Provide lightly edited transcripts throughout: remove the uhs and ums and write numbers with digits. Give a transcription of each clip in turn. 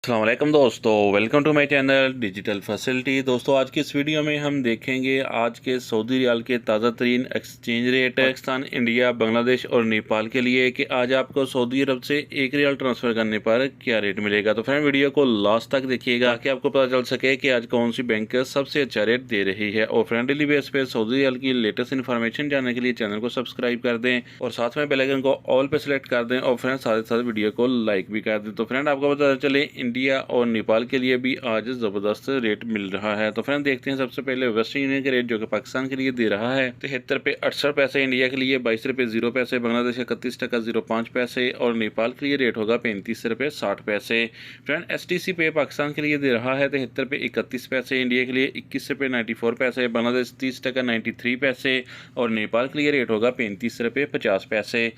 अस्सलाम वालेकुम दोस्तों, welcome to my channel digital facility. दोस्तों आज की इस वीडियो में हम देखेंगे आज के सऊदी रियाल के ताज़ा तरीन exchange rate Pakistan, India, Bangladesh और नेपाल के लिए कि आज आपको सऊदी अरब से एक रियाल ट्रांसफ़र करने पर क्या रेट मिलेगा। तो फ्रेंड वीडियो को लास्ट तक देखिएगा ताकि आपको पता चल सके कि आज कौन सी बैंक सबसे अच्छा रेट दे रही है। और फ्रेंड डेली बेस पे सऊदी रियाल की लेटेस्ट इन्फॉर्मेशन जानने के लिए चैनल को सब्सक्राइब कर दें और साथ में बेल आइकन को ऑल पे सेलेक्ट कर दें और फ्रेंड साथ ही साथ वीडियो को लाइक भी कर दें। तो फ्रेंड आपको पता चले इंडिया और नेपाल के लिए भी आज ज़बरदस्त रेट मिल रहा है। तो फ्रेंड देखते हैं सबसे पहले वेस्टर्न यूनियन के रेट जो कि पाकिस्तान के लिए दे रहा है 73 रुपये 68 पैसे, इंडिया के लिए 22 रुपये 0 पैसे, बांग्लादेश 31 टका 0 5 पैसे और नेपाल के लिए रेट होगा 35 रुपये 60 पैसे। फ्रेंड STC पे पाकिस्तान के लिए दे रहा है 73 रुपये 31 पैसे, इंडिया के लिए 21 रुपये 94 पैसे, बांग्लादेश 30 टका 93 पैसे और नेपाल के लिए रेट होगा 35 रुपये 50 पैसे।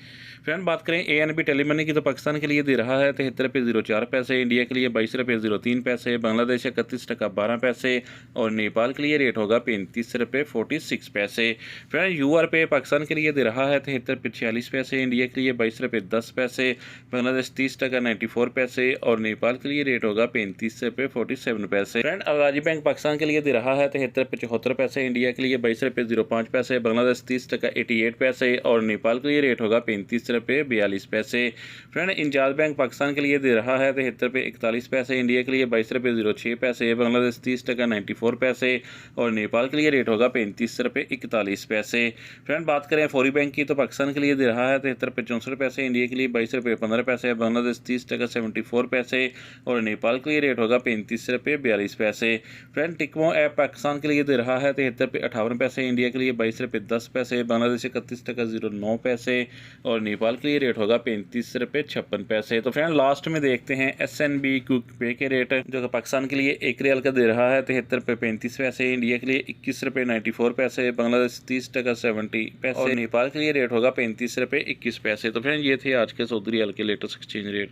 फ्रेंड बात करें ANB टेलीमनी की तो पाकिस्तान के लिए दे रहा है 73 रुपये 04 पैसे, इंडिया के लिए 22 रुपये 03 पैसे, बांग्लादेश 31 टका 12 पैसे और नेपाल के लिए रेट होगा 35 रुपये 46 पैसे। फ्रेंड UR पे पाकिस्तान के लिए दे रहा है 73 रुपये 46 पैसे, इंडिया के लिए 22 रुपये 10 पैसे, बांग्लादेश 30 टका 94 पैसे और नेपाल के लिए रेट होगा 35 रुपये 47 पैसे। फ्रेंड अलाजी बैंक पाकिस्तान के लिए दे रहा है 73 रुपये 74 पैसे, इंडिया के लिए 22 रुपये 05 पैसे, बांग्लादेश 30 टका 88 पैसे और नेपाल के लिए रेट होगा 35 रुपये 42 पैसे। फ्रेंड इंजाज बैंक पाकिस्तान के लिए दे रहा है 73 रुपये 41 पैसे, इंडिया के लिए 22 रुपये 06 पैसे, बांग्लादेश 30 टका 94 पैसे और नेपाल के लिए रेट होगा 35 रुपये 41 पैसे। फ्रेंड बात करें फौरी बैंक की तो पाकिस्तान के लिए दे रहा है 73 रुपये 64 पैसे, इंडिया के लिए 22 रुपये 15 पैसे, बांग्लादेश 30 टका 74 पैसे और नेपाल के लिए रेट होगा 35 रुपये 42 पैसे। फ्रेंड टिकमो ऐप पाकिस्तान के लिए दे रहा है 73 रुपये 58 पैसे, इंडिया के लिए 22 रुपये 10 पैसे, बांग्लादेश 31 टका 09 पैसे और नेपाल के लिए रेट होगा 35 रुपये 56 पैसे। तो फ्रेंड लास्ट में देखते हैं SNB क्विक पे के रेट जो कि पाकिस्तान के लिए एक रियाल का दे रहा है 73 रुपये 35 पैसे, इंडिया के लिए 21 रुपये 94 पैसे, बांग्लादेश 30 टका 70 पैसे और नेपाल के लिए रेट होगा 35 रुपये 21 पैसे। तो फ्रेंड ये थे आज के सऊदी रियाल के लेटेस्ट एक्सचेंज रेट।